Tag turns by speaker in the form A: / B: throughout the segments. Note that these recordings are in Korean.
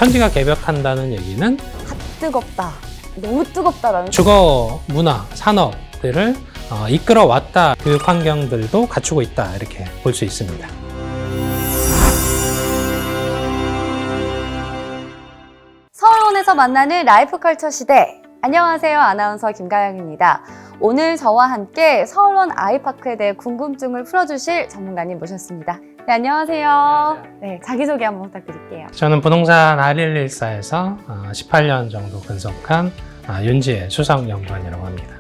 A: 천지가 개벽한다는 얘기는
B: 뜨겁다, 너무 뜨겁다라는
A: 주거, 문화, 산업들을 이끌어왔다. 교육 환경들도 갖추고 있다. 이렇게 볼 수 있습니다.
B: 서울원에서 만나는 라이프 컬처 시대. 안녕하세요. 아나운서 김가영입니다. 오늘 저와 함께 서울원 아이파크에 대해 궁금증을 풀어주실 전문가님 모셨습니다. 네, 안녕하세요. 네, 자기소개 한번 부탁드릴게요.
A: 저는 부동산 R114에서 18년 정도 근속한 윤지혜 수석연구원이라고 합니다.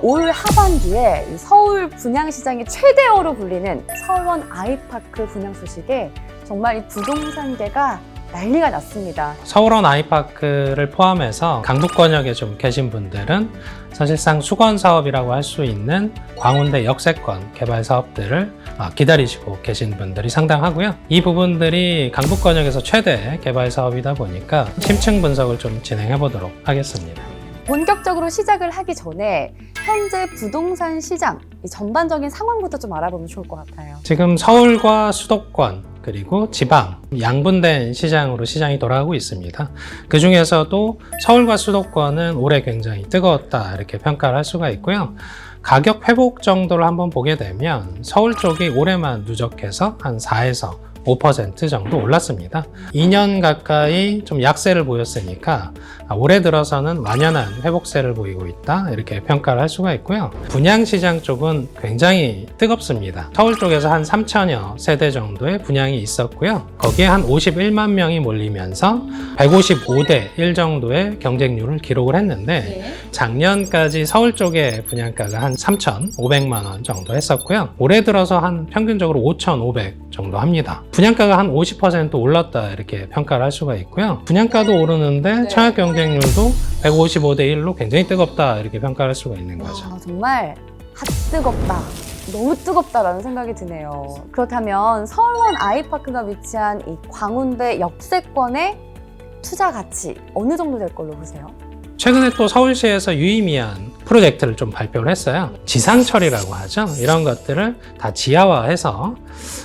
B: 올 하반기에 이 서울 분양시장의 최대어로 불리는 서울원 아이파크 분양 소식에 정말 이 부동산계가 난리가 났습니다.
A: 서울원 아이파크를 포함해서 강북권역에 좀 계신 분들은 사실상 수건 사업이라고 할 수 있는 광운대 역세권 개발 사업들을 기다리시고 계신 분들이 상당하고요. 이 부분들이 강북권역에서 최대 개발 사업이다 보니까 심층 분석을 좀 진행해 보도록 하겠습니다.
B: 본격적으로 시작을 하기 전에 현재 부동산 시장 이 전반적인 상황부터 좀 알아보면 좋을 것 같아요.
A: 지금 서울과 수도권 그리고 지방 양분된 시장으로 시장이 돌아가고 있습니다. 그 중에서도 서울과 수도권은 올해 굉장히 뜨거웠다 이렇게 평가를 할 수가 있고요. 가격 회복 정도를 한번 보게 되면 서울 쪽이 올해만 누적해서 한 4에서 5% 정도 올랐습니다. 2년 가까이 좀 약세를 보였으니까 올해 들어서는 완연한 회복세를 보이고 있다 이렇게 평가를 할 수가 있고요. 분양시장 쪽은 굉장히 뜨겁습니다. 서울 쪽에서 한 3천여 세대 정도의 분양이 있었고요. 거기에 한 51만 명이 몰리면서 155대 1 정도의 경쟁률을 기록을 했는데 작년까지 서울 쪽의 분양가가 한 3,500만 원 정도 했었고요. 올해 들어서 한 평균적으로 5,500 정도 합니다. 분양가가 한 50% 올랐다 이렇게 평가를 할 수가 있고요. 분양가도 오르는데 청약 경쟁률도 155대 1로 굉장히 뜨겁다 이렇게 평가를 할 수가 있는 거죠.
B: 정말 핫뜨겁다, 너무 뜨겁다라는 생각이 드네요. 그렇다면 서울원 아이파크가 위치한 이 광운대 역세권의 투자 가치 어느 정도 될 걸로 보세요?
A: 최근에 또 서울시에서 유의미한 프로젝트를 좀 발표를 했어요. 지상철이라고 하죠. 이런 것들을 다 지하화해서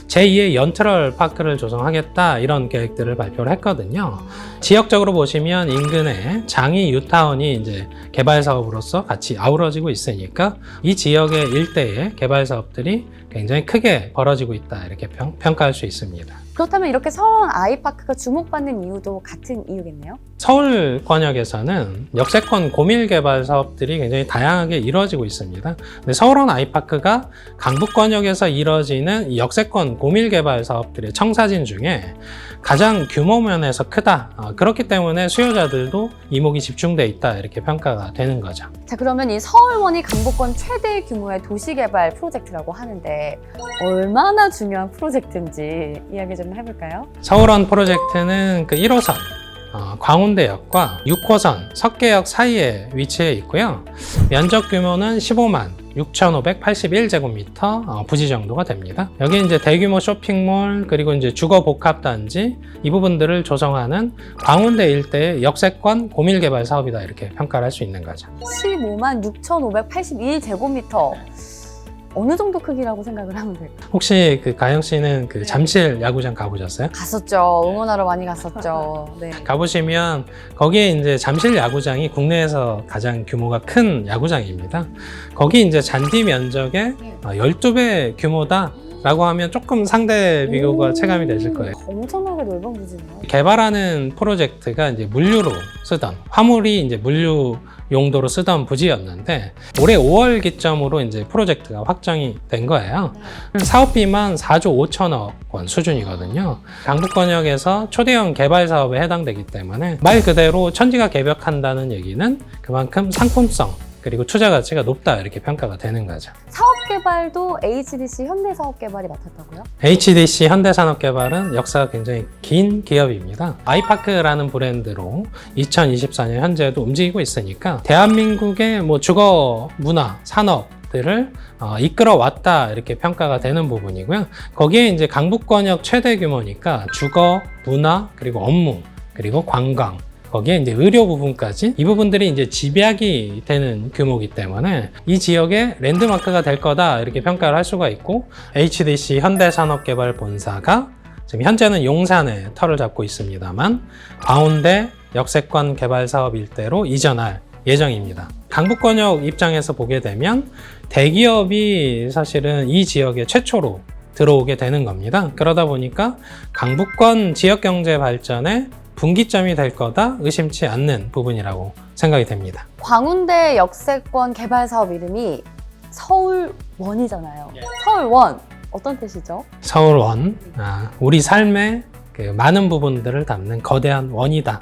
A: 제2의 연트럴 파크를 조성하겠다 이런 계획들을 발표를 했거든요. 지역적으로 보시면 인근에 장이 뉴타운이 이제 개발 사업으로서 같이 아우러지고 있으니까 이 지역의 일대의 개발 사업들이 굉장히 크게 벌어지고 있다 이렇게 평가할 수 있습니다.
B: 그렇다면 이렇게 서울원 아이파크가 주목받는 이유도 같은 이유겠네요?
A: 서울권역에서는 역세권 고밀 개발 사업들이 굉장히 다양하게 이루어지고 있습니다. 근데 서울원 아이파크가 강북권역에서 이루어지는 이 역세권 고밀 개발 사업들의 청사진 중에 가장 규모 면에서 크다. 그렇기 때문에 수요자들도 이목이 집중돼 있다 이렇게 평가가 되는 거죠.
B: 자, 그러면 이 서울원이 강북권 최대 규모의 도시개발 프로젝트라고 하는데 얼마나 중요한 프로젝트인지 이야기 좀 해볼까요?
A: 서울원 프로젝트는 그 1호선 광운대역과 6호선 석계역 사이에 위치해 있고요. 면적 규모는 15만 6,581제곱미터 부지 정도가 됩니다. 여기 이제 대규모 쇼핑몰 그리고 이제 주거 복합 단지 이 부분들을 조성하는 광운대 일대의 역세권 고밀 개발 사업이다 이렇게 평가를 할 수 있는 거죠.
B: 15만 6,581제곱미터 어느 정도 크기라고 생각을 하면 될까요?
A: 혹시 그 가영 씨는 그 잠실 야구장 가보셨어요?
B: 갔었죠. 응원하러 많이 갔었죠. 네.
A: 가보시면 거기에 이제 잠실 야구장이 국내에서 가장 규모가 큰 야구장입니다. 거기 이제 잔디 면적의 12배 규모다 라고 하면 조금 상대 비교가 체감이 되실 거예요.
B: 엄청나게 넓은 부지네요.
A: 개발하는 프로젝트가 이제 물류로 쓰던 화물이 이제 물류 용도로 쓰던 부지였는데 올해 5월 기점으로 이제 프로젝트가 확정이 된 거예요. 사업비만 4조 5천억 원 수준이거든요. 강북권역에서 초대형 개발 사업에 해당되기 때문에 말 그대로 천지가 개벽한다는 얘기는 그만큼 상품성 그리고 투자 가치가 높다 이렇게 평가가 되는 거죠.
B: 사업 개발도 HDC 현대사업개발이 맡았다고요?
A: HDC 현대산업개발은 역사가 굉장히 긴 기업입니다. 아이파크라는 브랜드로 2024년 현재도 움직이고 있으니까 대한민국의 뭐 주거, 문화, 산업들을 이끌어왔다 이렇게 평가가 되는 부분이고요. 거기에 이제 강북권역 최대 규모니까 주거, 문화, 그리고 업무, 그리고 관광 거기에 이제 의료 부분까지 이 부분들이 이제 집약이 되는 규모이기 때문에 이 지역의 랜드마크가 될 거다 이렇게 평가를 할 수가 있고 HDC 현대산업개발본사가 지금 현재는 용산에 터를 잡고 있습니다만 광운대 역세권 개발 사업 일대로 이전할 예정입니다. 강북권역 입장에서 보게 되면 대기업이 사실은 이 지역에 최초로 들어오게 되는 겁니다. 그러다 보니까 강북권 지역 경제 발전의 분기점이 될 거다 의심치 않는 부분이라고 생각이 됩니다.
B: 광운대 역세권 개발 사업 이름이 서울원이잖아요. 서울원 어떤 뜻이죠?
A: 서울원, 우리 삶의 그 많은 부분들을 담는 거대한 원이다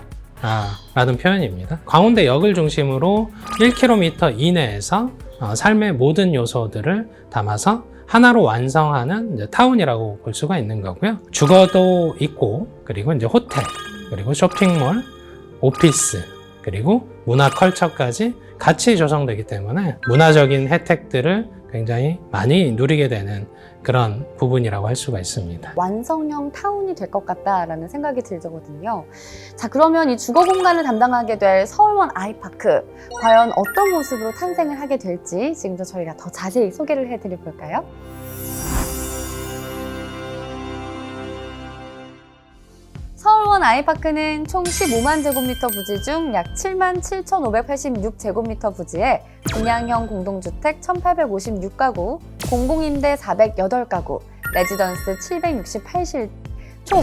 A: 라는 표현입니다. 광운대역을 중심으로 1km 이내에서 삶의 모든 요소들을 담아서 하나로 완성하는 이제 타운이라고 볼 수가 있는 거고요. 주거도 있고, 그리고 이제 호텔, 그리고 쇼핑몰, 오피스, 그리고 문화 컬처까지 같이 조성되기 때문에 문화적인 혜택들을 굉장히 많이 누리게 되는 그런 부분이라고 할 수가 있습니다.
B: 완성형 타운이 될 것 같다라는 생각이 들거든요. 자, 그러면 이 주거 공간을 담당하게 될 서울원 아이파크, 과연 어떤 모습으로 탄생을 하게 될지 지금부터 저희가 더 자세히 소개를 해드려 볼까요? 서울원 아이파크는 총 15만 제곱미터 부지 중 약 7만 7,586제곱미터 부지에 분양형 공동주택 1,856가구, 공공임대 408가구, 레지던스 768실, 총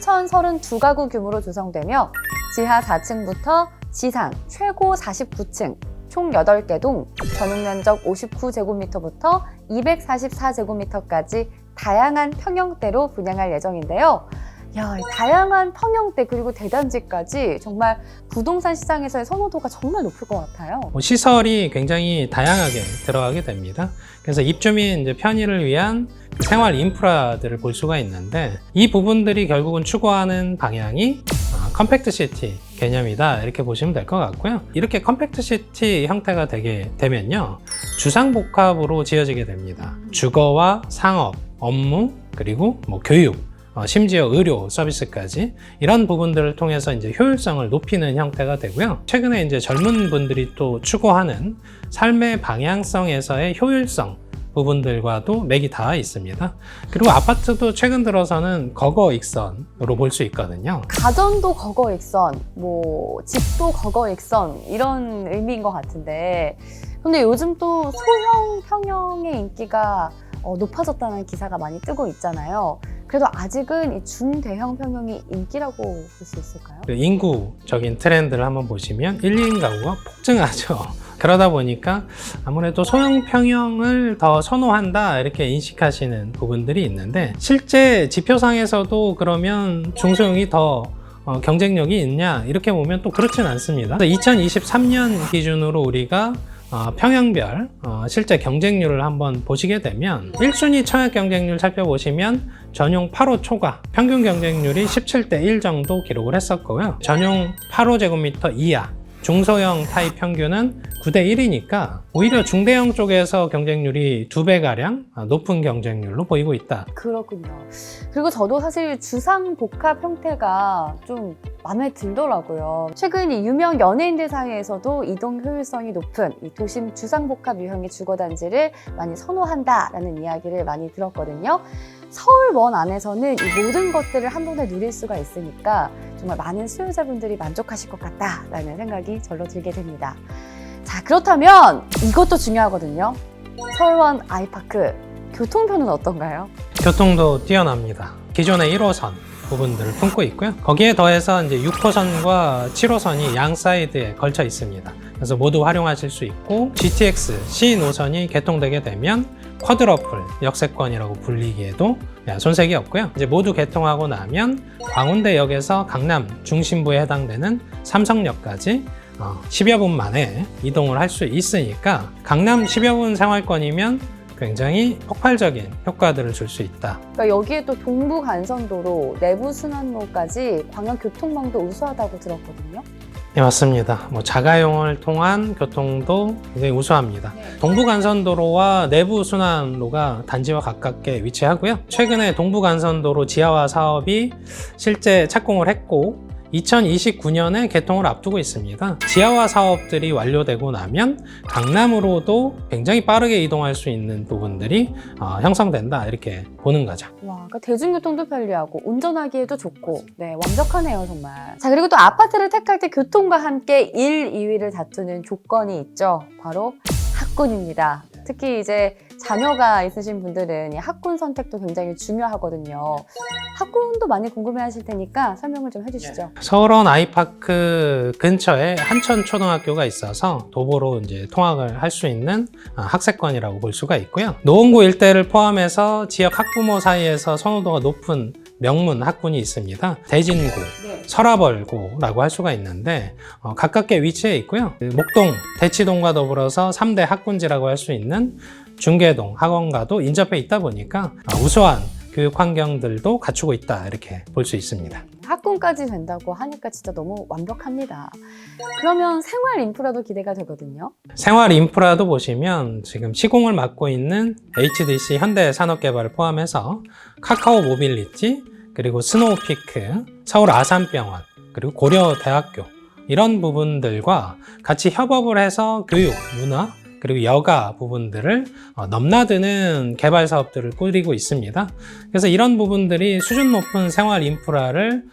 B: 3,032가구 규모로 구성되며 지하 4층부터 지상 최고 49층, 총 8개 동, 전용면적 59제곱미터부터 244제곱미터까지 다양한 평형대로 분양할 예정인데요. 야, 다양한 평형대 그리고 대단지까지 정말 부동산 시장에서의 선호도가 정말 높을 것 같아요.
A: 시설이 굉장히 다양하게 들어가게 됩니다. 그래서 입주민 이제 편의를 위한 생활 인프라들을 볼 수가 있는데 이 부분들이 결국은 추구하는 방향이 컴팩트 시티 개념이다 이렇게 보시면 될 것 같고요. 이렇게 컴팩트 시티 형태가 되게 되면요, 주상복합으로 지어지게 됩니다. 주거와 상업, 업무, 그리고 교육, 심지어 의료 서비스까지 이런 부분들을 통해서 이제 효율성을 높이는 형태가 되고요. 최근에 이제 젊은 분들이 또 추구하는 삶의 방향성에서의 효율성 부분들과도 맥이 닿아 있습니다. 그리고 아파트도 최근 들어서는 거거익선으로 볼 수 있거든요.
B: 가전도 거거익선, 집도 거거익선 이런 의미인 것 같은데, 근데 요즘 또 소형 평형의 인기가 높아졌다는 기사가 많이 뜨고 있잖아요. 그래도 아직은 이 중대형 평형이 인기라고 볼 수 있을까요?
A: 그 인구적인 트렌드를 한번 보시면 1, 2인 가구가 폭증하죠. 그러다 보니까 아무래도 소형 평형을 더 선호한다 이렇게 인식하시는 부분들이 있는데, 실제 지표상에서도 그러면 중소형이 더 경쟁력이 있냐 이렇게 보면 또 그렇진 않습니다. 2023년 기준으로 우리가 평형별 실제 경쟁률을 한번 보시게 되면 1순위 청약 경쟁률 살펴보시면 전용 8호 초과 평균 경쟁률이 17대 1 정도 기록을 했었고요. 전용 8호제곱미터 이하 중소형 타입 평균은 9대 1이니까 오히려 중대형 쪽에서 경쟁률이 2배가량 높은 경쟁률로 보이고 있다.
B: 그렇군요. 그리고 저도 사실 주상복합 형태가 좀 마음에 들더라고요. 최근 이 유명 연예인들 사이에서도 이동 효율성이 높은 이 도심 주상복합 유형의 주거단지를 많이 선호한다라는 이야기를 많이 들었거든요. 서울원 안에서는 이 모든 것들을 한번에 누릴 수가 있으니까 정말 많은 수요자분들이 만족하실 것 같다라는 생각이 절로 들게 됩니다. 자, 그렇다면 이것도 중요하거든요. 서울원 아이파크 교통편은 어떤가요?
A: 교통도 뛰어납니다. 기존의 1호선 부분들을 품고 있고요. 거기에 더해서 이제 6호선과 7호선이 양 사이드에 걸쳐 있습니다. 그래서 모두 활용하실 수 있고, GTX C 노선이 개통되게 되면 쿼드러플 역세권이라고 불리기에도 손색이 없고요. 이제 모두 개통하고 나면 광운대역에서 강남 중심부에 해당되는 삼성역까지 10여 분 만에 이동을 할 수 있으니까 강남 10여 분 생활권이면 굉장히 폭발적인 효과들을 줄 수 있다.
B: 그러니까 여기에 또 동부간선도로, 내부순환로까지 광역교통망도 우수하다고 들었거든요.
A: 네, 맞습니다. 자가용을 통한 교통도 굉장히 우수합니다. 동부간선도로와 내부순환로가 단지와 가깝게 위치하고요. 최근에 동부간선도로 지하화 사업이 실제 착공을 했고, 2029년에 개통을 앞두고 있습니다. 지하화 사업들이 완료되고 나면 강남으로도 굉장히 빠르게 이동할 수 있는 부분들이 형성된다 이렇게 보는 거죠.
B: 와, 그러니까 대중교통도 편리하고 운전하기에도 좋고 네, 완벽하네요 정말. 자, 그리고 또 아파트를 택할 때 교통과 함께 1, 2위를 다투는 조건이 있죠. 바로 학군입니다. 특히 이제 자녀가 있으신 분들은 이 학군 선택도 굉장히 중요하거든요. 학군도 많이 궁금해하실 테니까 설명을 좀 해주시죠.
A: 서울원 아이파크 근처에 한천초등학교가 있어서 도보로 이제 통학을 할 수 있는 학세권이라고 볼 수가 있고요. 노원구 일대를 포함해서 지역 학부모 사이에서 선호도가 높은 명문 학군이 있습니다. 대진고,
B: 네.
A: 서라벌고라고 할 수가 있는데 가깝게 위치해 있고요. 목동, 대치동과 더불어서 3대 학군지라고 할 수 있는 중계동 학원과도 인접해 있다 보니까 우수한 교육 환경들도 갖추고 있다 이렇게 볼 수 있습니다.
B: 학군까지 된다고 하니까 진짜 너무 완벽합니다. 그러면 생활 인프라도 기대가 되거든요.
A: 생활 인프라도 보시면 지금 시공을 맡고 있는 HDC 현대산업개발을 포함해서 카카오 모빌리티, 그리고 스노우피크, 서울 아산병원, 그리고 고려대학교 이런 부분들과 같이 협업을 해서 교육, 문화, 그리고 여가 부분들을 넘나드는 개발 사업들을 꾸리고 있습니다. 그래서 이런 부분들이 수준 높은 생활 인프라를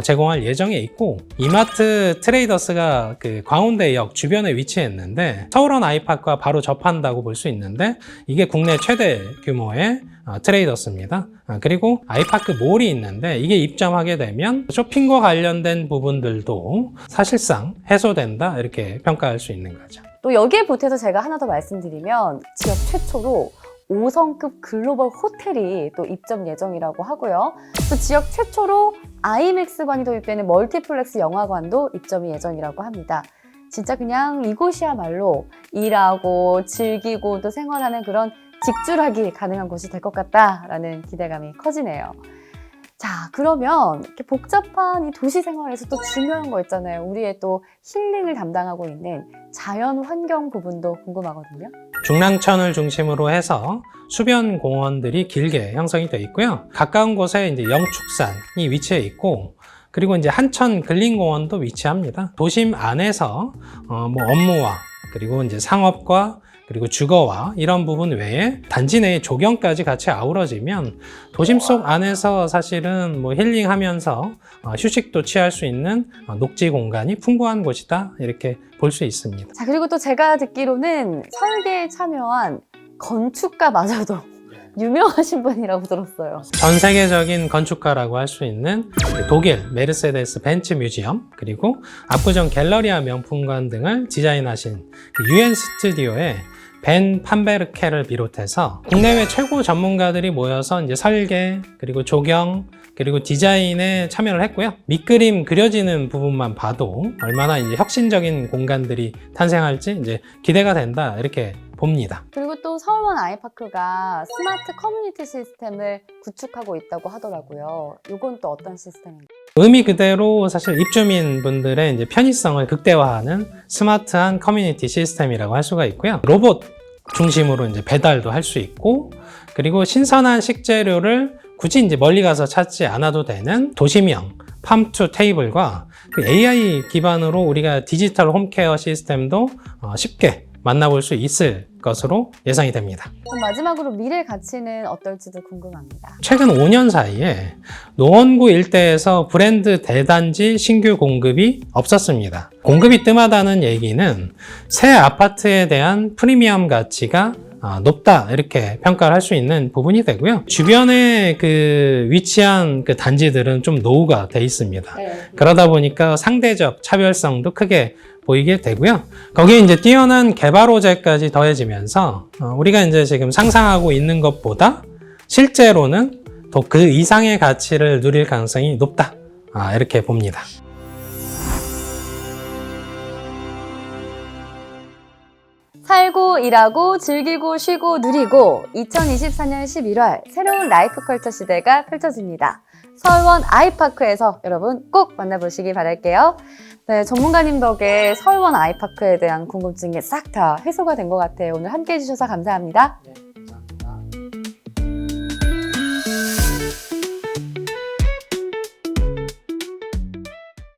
A: 제공할 예정에 있고, 이마트 트레이더스가 그 광운대역 주변에 위치했는데 서울원 아이파크와 바로 접한다고 볼 수 있는데 이게 국내 최대 규모의 트레이더스입니다. 그리고 아이파크 몰이 있는데 이게 입점하게 되면 쇼핑과 관련된 부분들도 사실상 해소된다 이렇게 평가할 수 있는 거죠.
B: 또 여기에 보태서 제가 하나 더 말씀드리면 지역 최초로 5성급 글로벌 호텔이 또 입점 예정이라고 하고요. 또 지역 최초로 아이맥스관이 도입되는 멀티플렉스 영화관도 입점이 예정이라고 합니다. 진짜 그냥 이곳이야말로 일하고 즐기고 또 생활하는 그런 직줄하기 가능한 곳이 될 것 같다라는 기대감이 커지네요. 자, 그러면 이렇게 복잡한 이 도시 생활에서 또 중요한 거 있잖아요. 우리의 또 힐링을 담당하고 있는 자연 환경 부분도 궁금하거든요.
A: 중랑천을 중심으로 해서 수변 공원들이 길게 형성이 되어 있고요. 가까운 곳에 이제 영축산이 위치해 있고, 그리고 이제 한천 근린공원도 위치합니다. 도심 안에서 업무와 그리고 이제 상업과 그리고 주거와 이런 부분 외에 단지 내의 조경까지 같이 아우러지면 도심 속 안에서 사실은 힐링하면서 휴식도 취할 수 있는 녹지 공간이 풍부한 곳이다 이렇게 볼 수 있습니다.
B: 자, 그리고 또 제가 듣기로는 설계에 참여한 건축가마저도 유명하신 분이라고 들었어요.
A: 전 세계적인 건축가라고 할 수 있는 독일 메르세데스 벤츠 뮤지엄, 그리고 압구정 갤러리아 명품관 등을 디자인하신 UN 스튜디오의 벤 판베르케를 비롯해서 국내외 최고 전문가들이 모여서 이제 설계, 그리고 조경, 그리고 디자인에 참여를 했고요. 밑그림 그려지는 부분만 봐도 얼마나 이제 혁신적인 공간들이 탄생할지 이제 기대가 된다 이렇게 봅니다.
B: 그리고 또 서울원 아이파크가 스마트 커뮤니티 시스템을 구축하고 있다고 하더라고요. 이건 또 어떤 시스템인가요?
A: 의미 그대로 사실 입주민 분들의 이제 편의성을 극대화하는 스마트한 커뮤니티 시스템이라고 할 수가 있고요. 로봇 중심으로 이제 배달도 할 수 있고, 그리고 신선한 식재료를 굳이 이제 멀리 가서 찾지 않아도 되는 도시명 팜투 테이블과 그 AI 기반으로 우리가 디지털 홈케어 시스템도 쉽게 만나볼 수 있을 것으로 예상이 됩니다.
B: 그럼 마지막으로 미래 가치는 어떨지도 궁금합니다.
A: 최근 5년 사이에 노원구 일대에서 브랜드 대단지 신규 공급이 없었습니다. 공급이 뜸하다는 얘기는 새 아파트에 대한 프리미엄 가치가 높다 이렇게 평가를 할 수 있는 부분이 되고요. 주변에 그 위치한 그 단지들은 좀 노후가 돼 있습니다. 그러다 보니까 상대적 차별성도 크게 보이게 되고요. 거기에 이제 뛰어난 개발 호재까지 더해지면서 우리가 이제 지금 상상하고 있는 것보다 실제로는 더 그 이상의 가치를 누릴 가능성이 높다 이렇게 봅니다.
B: 살고, 일하고, 즐기고, 쉬고, 누리고 2024년 11월 새로운 라이프 컬처 시대가 펼쳐집니다. 서울원 아이파크에서 여러분 꼭 만나보시기 바랄게요. 네, 전문가님 덕에 서울원 아이파크에 대한 궁금증이 싹 다 해소가 된 것 같아요. 오늘 함께 해주셔서 감사합니다.